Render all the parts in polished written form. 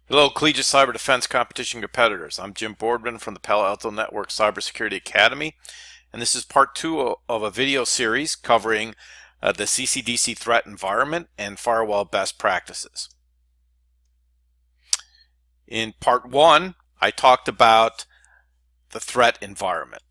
Hello, Collegiate Cyber Defense Competition competitors. I'm Jim Boardman from the Palo Alto Network Cybersecurity Academy, and this is part 2 of a video series covering the CCDC threat environment and firewall best practices. In part 1, I talked about the threat environment.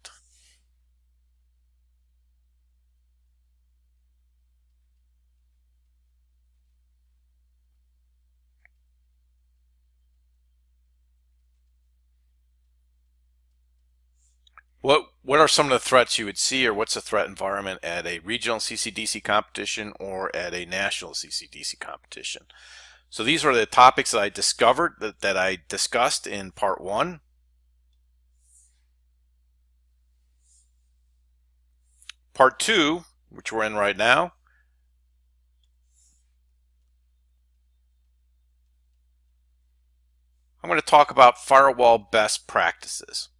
What are some of the threats you would see, or what's a threat environment at a regional CCDC competition or at a national CCDC competition? So these are the topics that I discovered, that I discussed in part 1. Part 2, which we're in right now, I'm going to talk about firewall best practices.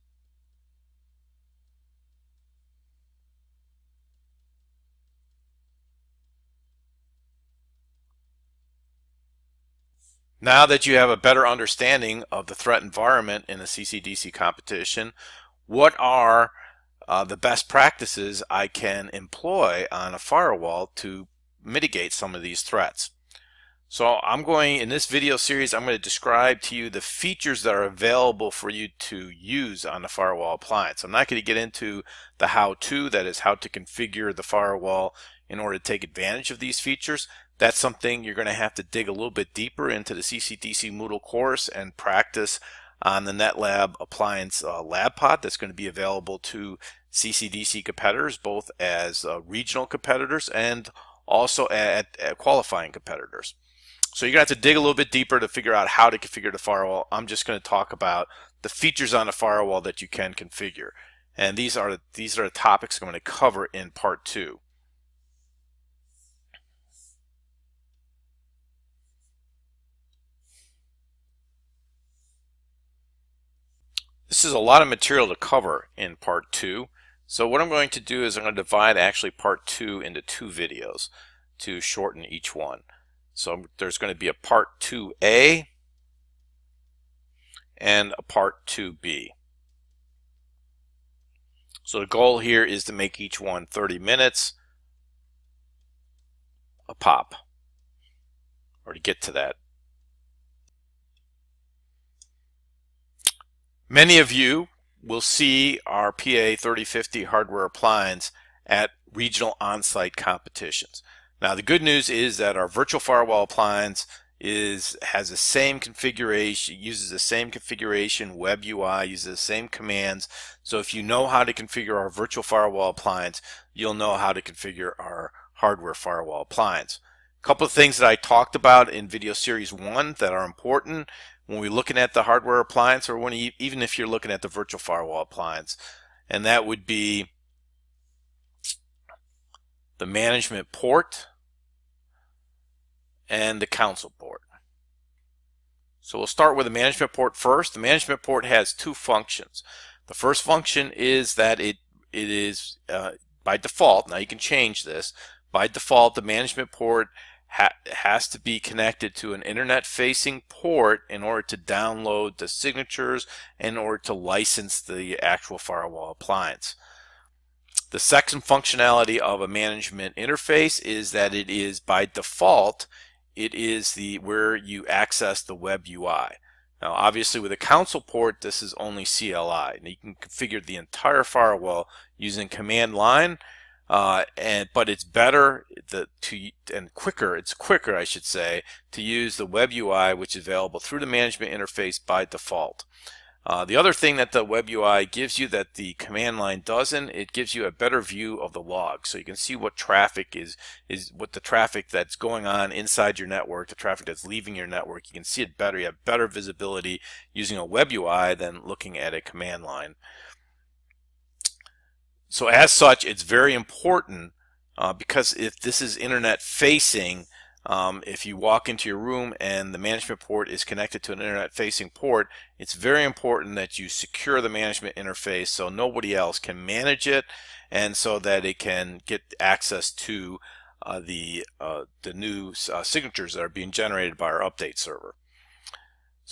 Now that you have a better understanding of the threat environment in a CCDC competition, what are the best practices I can employ on a firewall to mitigate some of these threats? So in this video series, I'm going to describe to you the features that are available for you to use on the firewall appliance. I'm not going to get into the how-to, that is how to configure the firewall in order to take advantage of these features. That's something you're going to have to dig a little bit deeper into the CCDC Moodle course and practice on the NetLab appliance lab pod that's going to be available to CCDC competitors, both as regional competitors and also at qualifying competitors. So you're going to have to dig a little bit deeper to figure out how to configure the firewall. I'm just going to talk about the features on the firewall that you can configure. And these are the topics I'm going to cover in part 2. This is a lot of material to cover in part 2. So what I'm going to do is I'm going to divide actually part 2 into 2 videos to shorten each one. So there's going to be a part 2a and a part 2b. So the goal here is to make each one 30 minutes a pop, or to get to that. Many of you will see our PA 3050 hardware appliance at regional on-site competitions. Now the good news is that our virtual firewall appliance has the same configuration, uses the same configuration, web UI, uses the same commands. So if you know how to configure our virtual firewall appliance, you'll know how to configure our hardware firewall appliance. A couple of things that I talked about in video series 1 that are important when we're looking at the hardware appliance, or even if you're looking at the virtual firewall appliance, and that would be the management port and the console port. So we'll start with the management port first. The management port has 2 functions. The first function is that it is by default, now you can change this, by default the management port has to be connected to an internet facing port in order to download the signatures, in order to license the actual firewall appliance. The second functionality of a management interface is that it is by default, it is where you access the web UI. Now obviously with a console port this is only CLI. Now you can configure the entire firewall using command line, but it's better it's quicker I should say, to use the web UI, which is available through the management interface by default. The other thing that the web UI gives you that the command line doesn't, it gives you a better view of the log. So you can see what traffic is what the traffic that's going on inside your network, the traffic that's leaving your network. You can see it better. You have better visibility using a web UI than looking at a command line. So as such, it's very important because if this is internet facing, if you walk into your room and the management port is connected to an internet facing port, it's very important that you secure the management interface so nobody else can manage it, and so that it can get access to the new signatures that are being generated by our update server.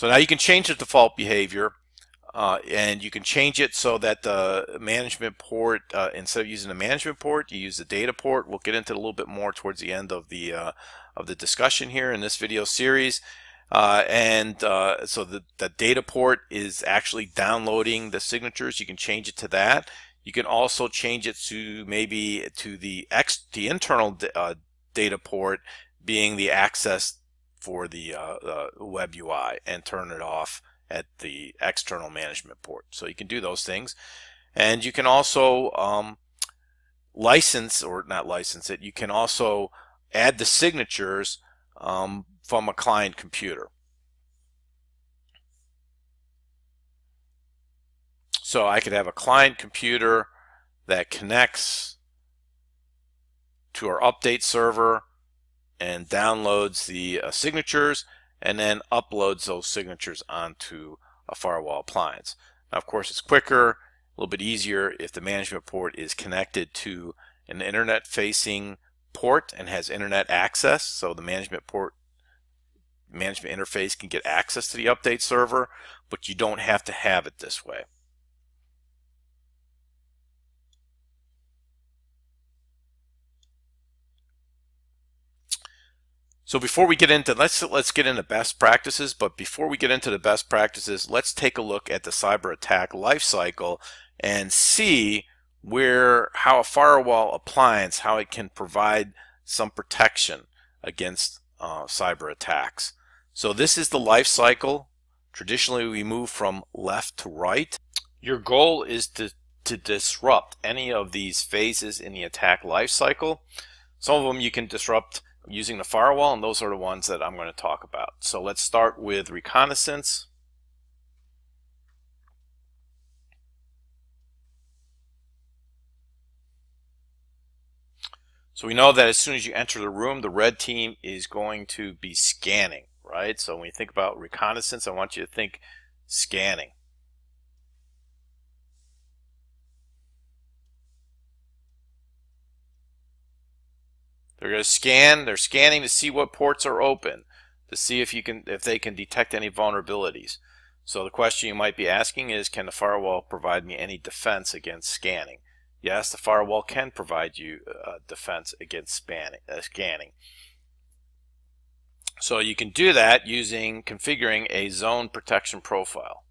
So now you can change the default behavior, and you can change it so that the management port, instead of using the management port, you use the data port. We'll get into it a little bit more towards the end of the discussion here in this video series. So the data port is actually downloading the signatures. You can change it to that. You can also change it to maybe to the internal data port being the access for the web UI, and turn it off at the external management port. So you can do those things. And you can also license, or not license it, you can also add the signatures from a client computer. So I could have a client computer that connects to our update server and downloads the signatures, and then uploads those signatures onto a firewall appliance. Now, of course, it's quicker, a little bit easier if the management port is connected to an internet-facing port and has internet access, so the management interface can get access to the update server, but you don't have to have it this way. So before we get into, let's get into best practices, but before we get into the best practices, let's take a look at the cyber attack lifecycle and see how a firewall appliance, how it can provide some protection against cyber attacks. So this is the lifecycle. Traditionally, we move from left to right. Your goal is to disrupt any of these phases in the attack lifecycle. Some of them you can disrupt using the firewall, and those are the ones that I'm going to talk about. So let's start with reconnaissance. So we know that as soon as you enter the room, the red team is going to be scanning, right? So when you think about reconnaissance, I want you to think scanning. They're going to scan. They're scanning to see what ports are open, to see if they can detect any vulnerabilities. So the question you might be asking is, can the firewall provide me any defense against scanning? Yes, the firewall can provide you defense against scanning. So you can do that using configuring a zone protection profile.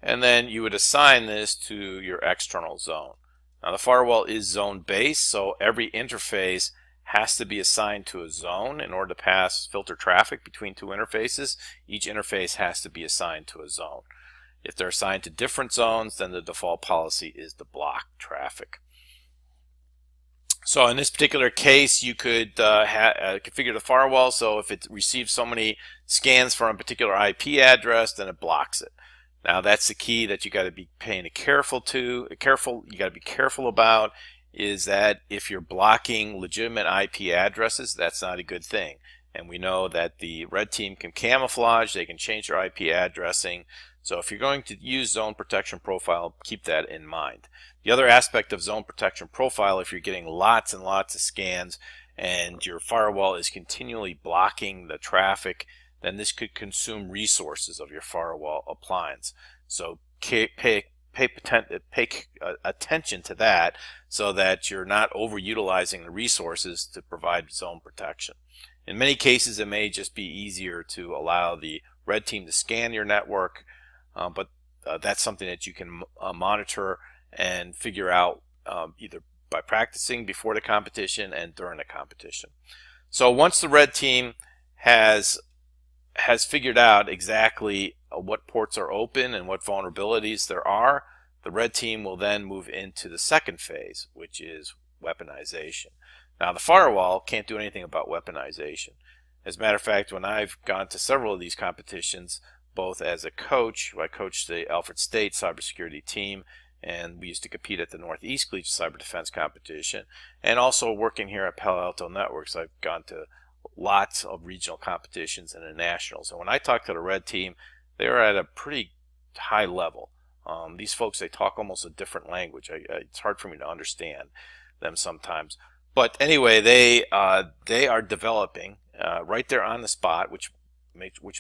And then you would assign this to your external zone. Now the firewall is zone based, so every interface has to be assigned to a zone in order to pass filter traffic between two interfaces. Each interface has to be assigned to a zone. If they're assigned to different zones, then the default policy is to block traffic. So in this particular case, you could configure the firewall so if it receives so many scans from a particular IP address, then it blocks it. Now that's the key that you got to be paying careful about, is that if you're blocking legitimate IP addresses, that's not a good thing. And we know that the red team can camouflage, they can change their IP addressing. So if you're going to use zone protection profile, keep that in mind. The other aspect of zone protection profile, if you're getting lots and lots of scans and your firewall is continually blocking the traffic, then this could consume resources of your firewall appliance. So pay attention to that so that you're not overutilizing the resources to provide zone protection. In many cases, it may just be easier to allow the red team to scan your network, but that's something that you can monitor and figure out either by practicing before the competition and during the competition. So once the red team has figured out exactly what ports are open and what vulnerabilities there are, the red team will then move into the second phase, which is weaponization. Now the firewall can't do anything about weaponization. As a matter of fact, when I've gone to several of these competitions, both as a coach, I coached the Alfred State cybersecurity team, and we used to compete at the Northeast Collegiate Cyber Defense Competition, and also working here at Palo Alto Networks, I've gone to lots of regional competitions and the nationals. And when I talk to the red team, they're at a pretty high level. These folks, they talk almost a different language. It's hard for me to understand. them sometimes. But anyway, they are developing right there on the spot, which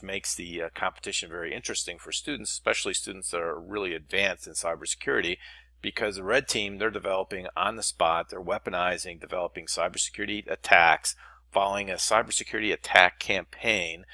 makes the competition very interesting for students, especially students that are really advanced in cybersecurity, because the red team, they're developing on the spot, they're weaponizing, developing cybersecurity attacks, following a cybersecurity attack campaign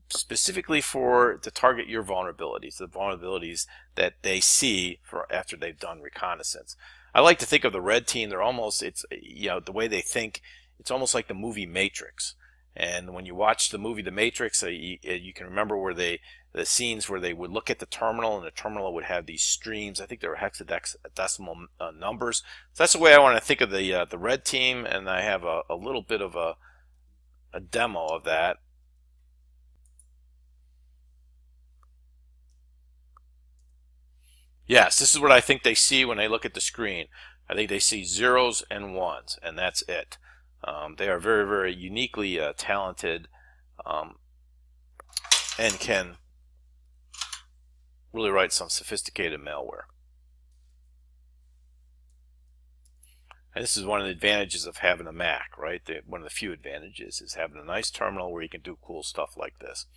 specifically to target your vulnerabilities, the vulnerabilities that they see after they've done reconnaissance. I like to think of the red team, the way they think, it's almost like the movie Matrix. And when you watch the movie The Matrix, you can remember where the scenes where they would look at the terminal, and the terminal would have these streams. I think they were hexadecimal numbers. So that's the way I want to think of the red team, and I have a little bit of a demo of that. Yes, this is what I think they see when they look at the screen. I think they see zeros and ones, and that's it. They are very, very uniquely talented and can really write some sophisticated malware. And this is one of the advantages of having a Mac, right? One of the few advantages is having a nice terminal where you can do cool stuff like this.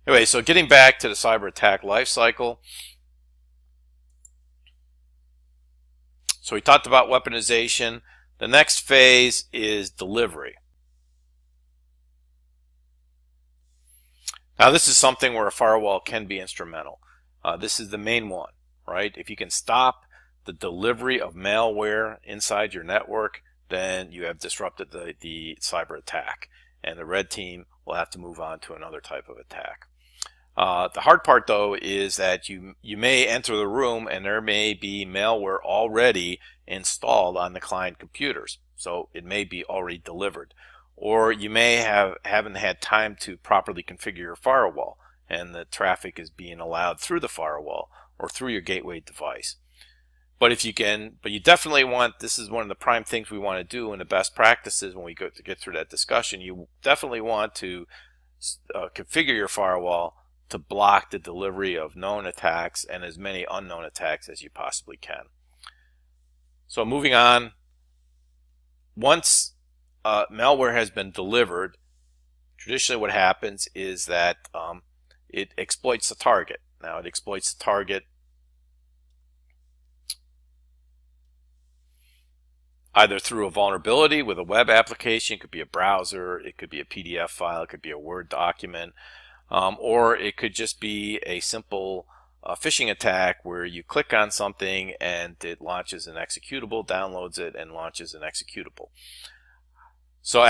Anyway, so getting back to the cyber attack lifecycle. So we talked about weaponization. The next phase is delivery. Now this is something where a firewall can be instrumental. This is the main one, right? If you can stop the delivery of malware inside your network, then you have disrupted the cyber attack, and the red team will have to move on to another type of attack. The hard part, though, is that you may enter the room and there may be malware already installed on the client computers, so it may be already delivered, or you may haven't had time to properly configure your firewall, and the traffic is being allowed through the firewall or through your gateway device. But you definitely want, this is one of the prime things we want to do in the best practices when we go to get through that discussion. You definitely want to configure your firewall to block the delivery of known attacks and as many unknown attacks as you possibly can. So moving on, once malware has been delivered, traditionally what happens is that it exploits the target. Now it exploits the target either through a vulnerability with a web application. It could be a browser, it could be a PDF file, it could be a Word document, or it could just be a simple phishing attack where you click on something and it launches an executable, downloads it, and launches an executable. So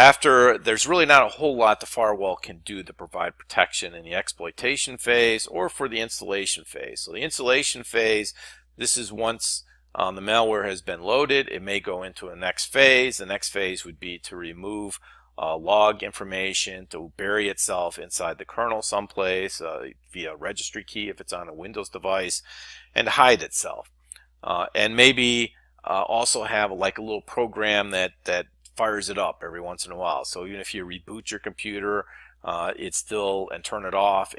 there's really not a whole lot the firewall can do to provide protection in the exploitation phase or for the installation phase. So the installation phase, this is once the malware has been loaded, it may go into a next phase. The next phase would be to remove log information, to bury itself inside the kernel someplace via registry key if it's on a Windows device, and hide itself. And maybe also have like a little program that fires it up every once in a while. So even if you reboot your computer, and turn it off,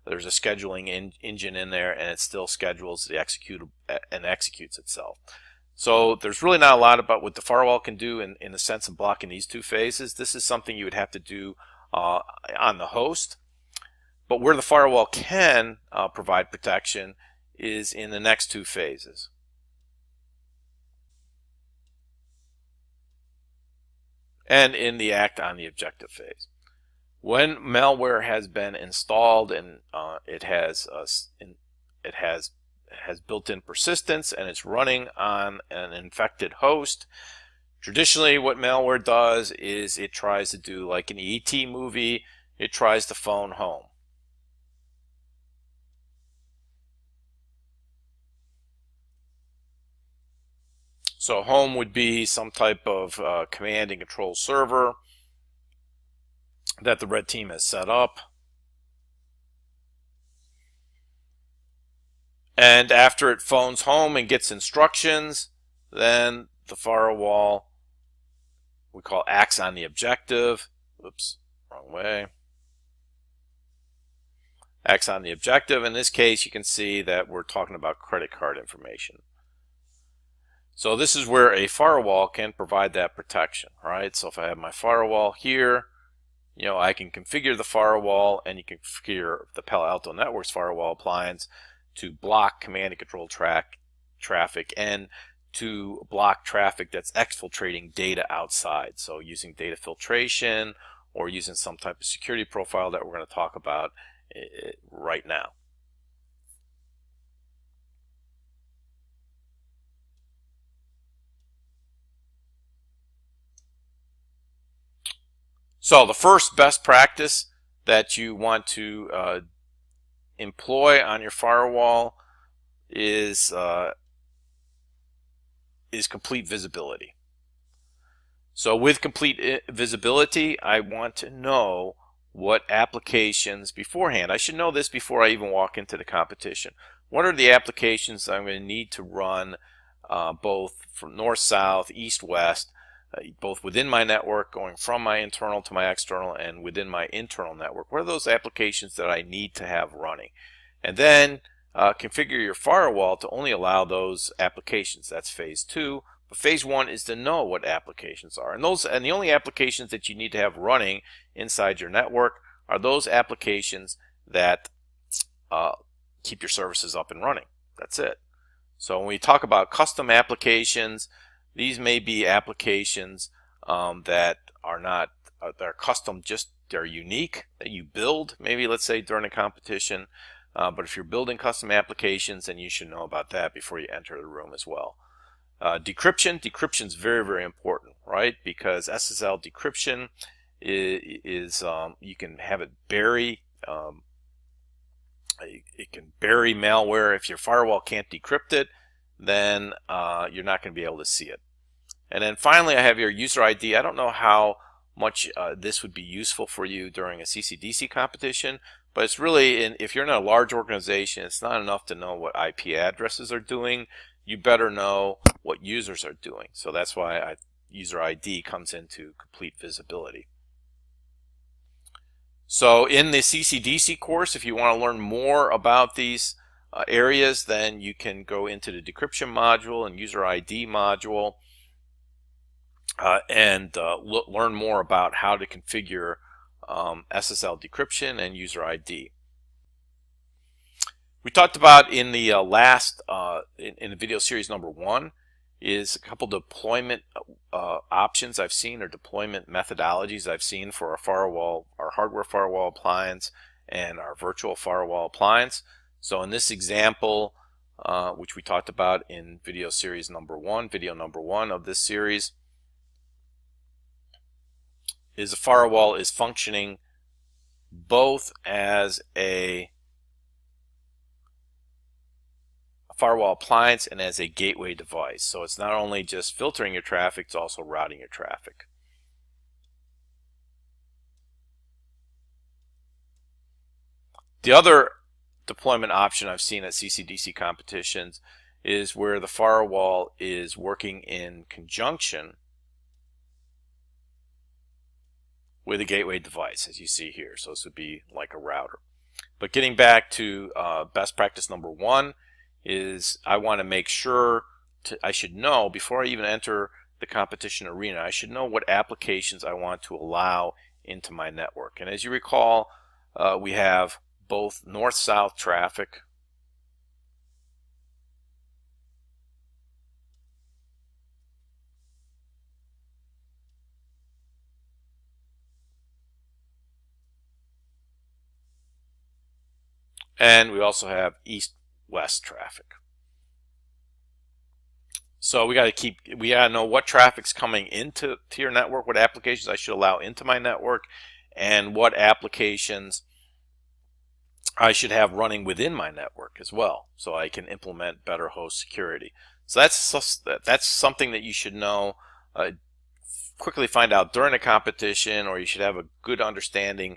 there's a scheduling engine in there, and it still schedules the executable and executes itself. So there's really not a lot about what the firewall can do in the sense of blocking these two phases. This is something you would have to do on the host. But where the firewall can provide protection is in the next two phases. And in the act on the objective phase. When malware has been installed and it has built-in persistence and it's running on an infected host, traditionally what malware does is it tries to do like an E.T. movie, it tries to phone home. So home would be some type of command and control server that the red team has set up. And after it phones home and gets instructions, then the firewall, we call acts on the objective. Oops, wrong way. Acts on the objective. In this case, you can see that we're talking about credit card information. So this is where a firewall can provide that protection, right? So if I have my firewall here, I can configure the firewall, and you can configure the Palo Alto Networks firewall appliance to block command and control traffic and to block traffic that's exfiltrating data outside. So using data filtration or using some type of security profile that we're going to talk about right now. So the first best practice that you want to employ on your firewall is complete visibility. So with complete visibility, I want to know what applications beforehand. I should know this before I even walk into the competition. What are the applications I'm going to need to run both from north, south, east, west, both within my network, going from my internal to my external, and within my internal network? What are those applications that I need to have running? And then configure your firewall to only allow those applications. That's phase 2. But phase 1 is to know what applications are. And the only applications that you need to have running inside your network are those applications that keep your services up and running. That's it. So when we talk about custom applications, these may be applications that are not they're custom, just they're unique, that you build, maybe let's say during a competition. But if you're building custom applications, then you should know about that before you enter the room as well. Decryption is very, very important, right? Because SSL decryption is you can have it bury. It can bury malware. If your firewall can't decrypt it, then you're not going to be able to see it. And then finally, I have your user ID. I don't know how much this would be useful for you during a CCDC competition, but it's really, if you're in a large organization, it's not enough to know what IP addresses are doing. You better know what users are doing. So that's why user ID comes into complete visibility. So in the CCDC course, if you want to learn more about these areas, then you can go into the decryption module and user ID module and learn more about how to configure SSL decryption and user ID. We talked about in the last in the video series number 1 is a couple deployment options I've seen, or deployment methodologies I've seen for our firewall, our hardware firewall appliance and our virtual firewall appliance. So in this example, which we talked about in video series number 1, video number 1 of this series, is the firewall is functioning both as a firewall appliance and as a gateway device. So it's not only just filtering your traffic, it's also routing your traffic. The other deployment option I've seen at CCDC competitions is where the firewall is working in conjunction with a gateway device, as you see here. So this would be like a router. But getting back to best practice number 1 is I want to make sure I should know before I even enter the competition arena, I should know what applications I want to allow into my network. And as you recall, we have both north-south traffic and we also have east-west traffic. So we got to know what traffic's coming into your network, what applications I should allow into my network, and what applications I should have running within my network as well, so I can implement better host security. So that's something that you should know, quickly find out during a competition, or you should have a good understanding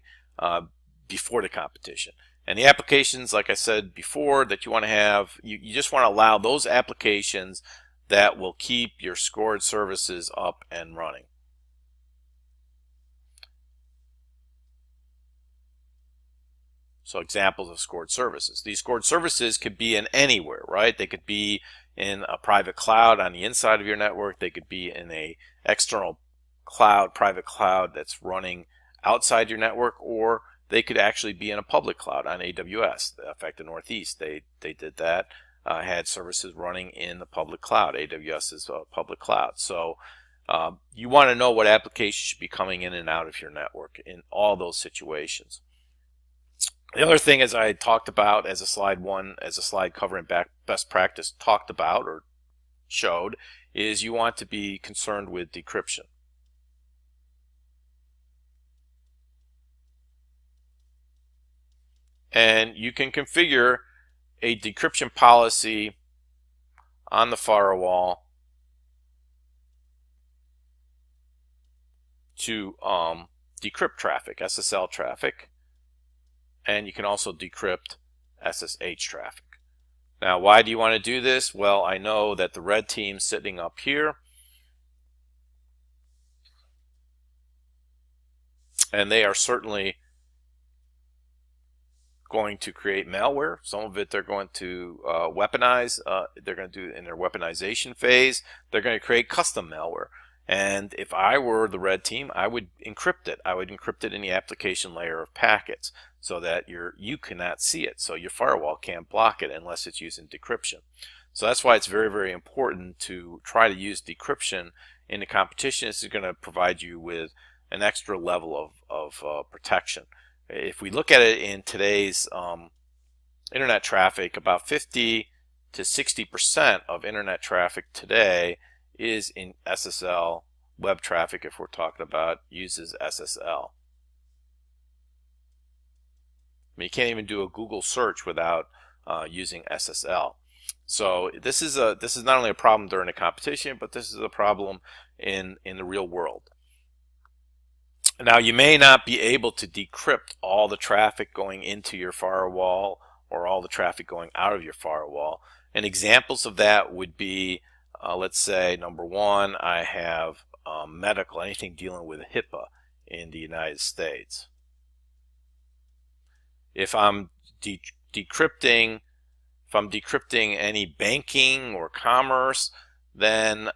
before the competition. And the applications, like I said before, that you want to have, you just want to allow those applications that will keep your scored services up and running. So examples of scored services. These scored services could be in anywhere, right? They could be in a private cloud on the inside of your network. They could be in a external cloud, private cloud that's running outside your network, or they could actually be in a public cloud on AWS. In fact, the Northeast, they did that, had services running in the public cloud. AWS is a public cloud. So you want to know what applications should be coming in and out of your network in all those situations. The other thing, as I talked about as a slide covering best practice talked about or showed, is you want to be concerned with decryption. And you can configure a decryption policy on the firewall to decrypt traffic, SSL traffic, and you can also decrypt SSH traffic. Now, why do you want to do this? Well, I know that the red team sitting up here, and they are certainly going to create malware. Some of it they're going to weaponize. They're going to do in their weaponization phase. They're going to create custom malware. And if I were the red team, I would encrypt it. I would encrypt it in the application layer of packets so that you cannot see it. So your firewall can't block it unless it's using decryption. So that's why it's very, very important to try to use decryption in the competition. This is going to provide you with an extra level of protection. If we look at it in today's internet traffic, about 50 to 60% of internet traffic today is in SSL. Web traffic, if we're talking about, uses SSL. I mean, you can't even do a Google search without using SSL. So this is not only a problem during a competition, but this is a problem in the real world. Now, you may not be able to decrypt all the traffic going into your firewall or all the traffic going out of your firewall. And examples of that would be, let's say, number one, I have medical, anything dealing with HIPAA in the United States. If I'm decrypting any banking or commerce, then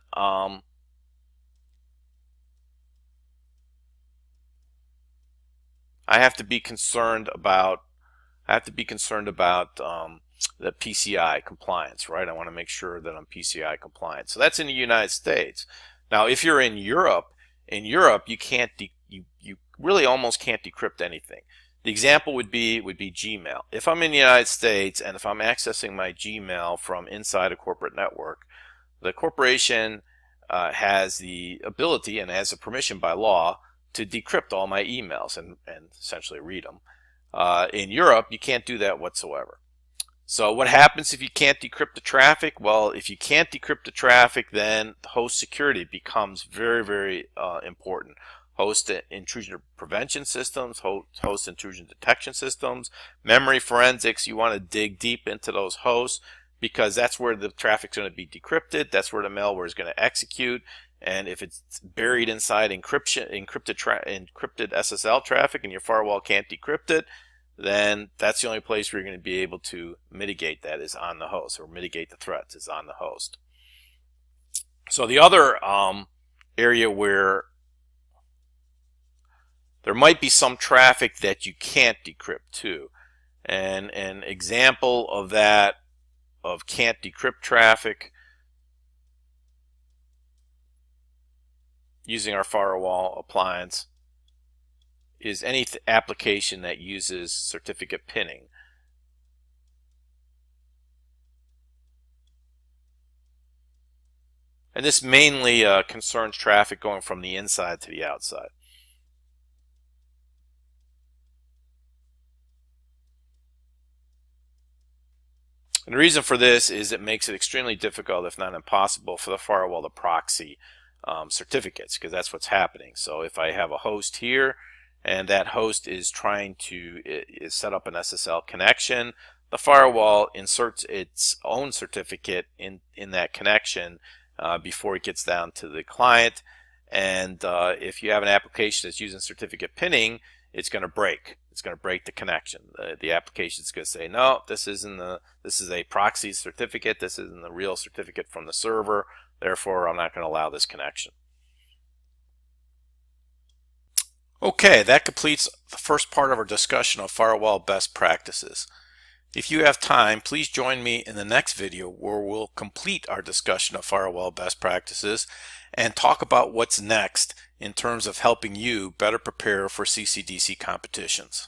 I have to be concerned about the PCI compliance, right? I want to make sure that I'm PCI compliant. So that's in the United States. Now, if you're in Europe, you can't you really almost can't decrypt anything. The example would be Gmail. If I'm in the United States and if I'm accessing my Gmail from inside a corporate network, the corporation has the ability and has a permission by law to decrypt all my emails and essentially read them. In Europe, you can't do that whatsoever. So what happens if you can't decrypt the traffic? Well, if you can't decrypt the traffic, then host security becomes very, very important. Host intrusion prevention systems, host intrusion detection systems, memory forensics. You want to dig deep into those hosts because that's where the traffic's going to be decrypted. That's where the malware is going to execute. And if it's buried inside encrypted SSL traffic and your firewall can't decrypt it, then that's the only place where you're going to be able to mitigate that is on the host, or mitigate the threats is on the host. So the other area where there might be some traffic that you can't decrypt too. And an example of that, of can't decrypt traffic, using our firewall appliance, is any application that uses certificate pinning. And this mainly concerns traffic going from the inside to the outside. And the reason for this is it makes it extremely difficult, if not impossible, for the firewall to proxy certificates, because that's what's happening. So if I have a host here and that host is trying to set up an SSL connection, the firewall inserts its own certificate in that connection before it gets down to the client. And if you have an application that's using certificate pinning, it's going to break. It's going to break the connection. The application is going to say, no, this is a proxy certificate. This isn't the real certificate from the server. Therefore, I'm not going to allow this connection. Okay, that completes the first part of our discussion of firewall best practices. If you have time, please join me in the next video where we'll complete our discussion of firewall best practices and talk about what's next in terms of helping you better prepare for CCDC competitions.